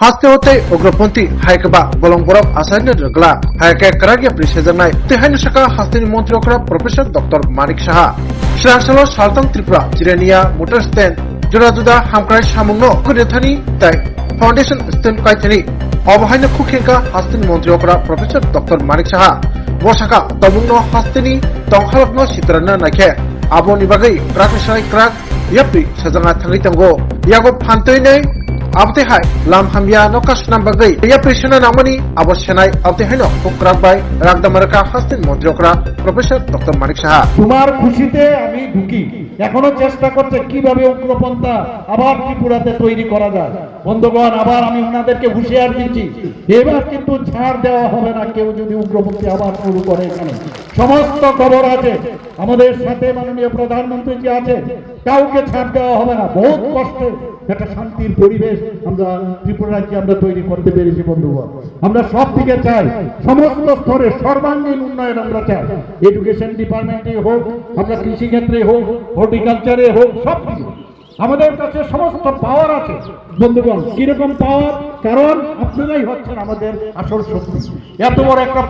haste hote ugrapronti haikaba bolongborok asaini rogla haike karagya prishejanai tehaini saka hasteni mantri okra professor Dr. Manik Saha Srasalo Saltang Tripura Jirenia Motor Stand Jurajuda Hamkrai Samungno Kudethani Tai Foundation Stand Kaitani অবহাইনা খুখেকা হাস্তিনি মন্ত্রী অকরা professor doctor Manik Saha বসাকা তবুংনো হাস্তিনি তংখালকনো সিতরানা নাইখে আবনি বাগৈ প্রাকৃসাই crack ইয়াপ্রি সাজানা থাঙ্গি তঙ্গো ইয়াগো ফান্তইनै abte hai lam hamya no kasnam bagai ya prishna namani aboshenai abte hai no ukrak bai ragdamarka hastin মন্ত্রীকরা professor doctor Manik Saha তোমার খুশিতে আমি ঢুকি এখনো চেষ্টা করছে কিভাবে উগ্রপন্থা আবার ত্রিপুরাতে তৈরি করা যায় বন্ধুগণ আবার আমি ওনাদেরকে হুঁশিয়ার দিচ্ছি এবার কিন্তু ছাড় দেওয়া হবে না কেউ যদি উগ্রপন্থী আবার শুরু করে এখানে সমস্ত খবর আছে আমাদের সাথে মাননীয় প্রধানমন্ত্রী জি আছে কাউকে ছাড় দেওয়া হবে না বহুত কষ্টে একটা শান্তির পরিবেশ আমরা ত্রিপুরা রাজ্যে আমরা তৈরি করতে পেরেছি বন্ধুগণ আমরা সব দিকে চাই সমস্ত স্তরে সর্বাঙ্গীন উন্নয়ন আমরা চাই এডুকেশন ডিপার্টমেন্টে হোক আমরা কৃষি ক্ষেত্রে হোক হর্টিকালচারে হোক সব দিকে আমাদের কাছে সমস্ত পাওয়ার আছে বন্ধুগণ কিরকম পাওয়ার কারণ আপনারাই হচ্ছেন আমাদের আসল শক্তি এত বড় একটা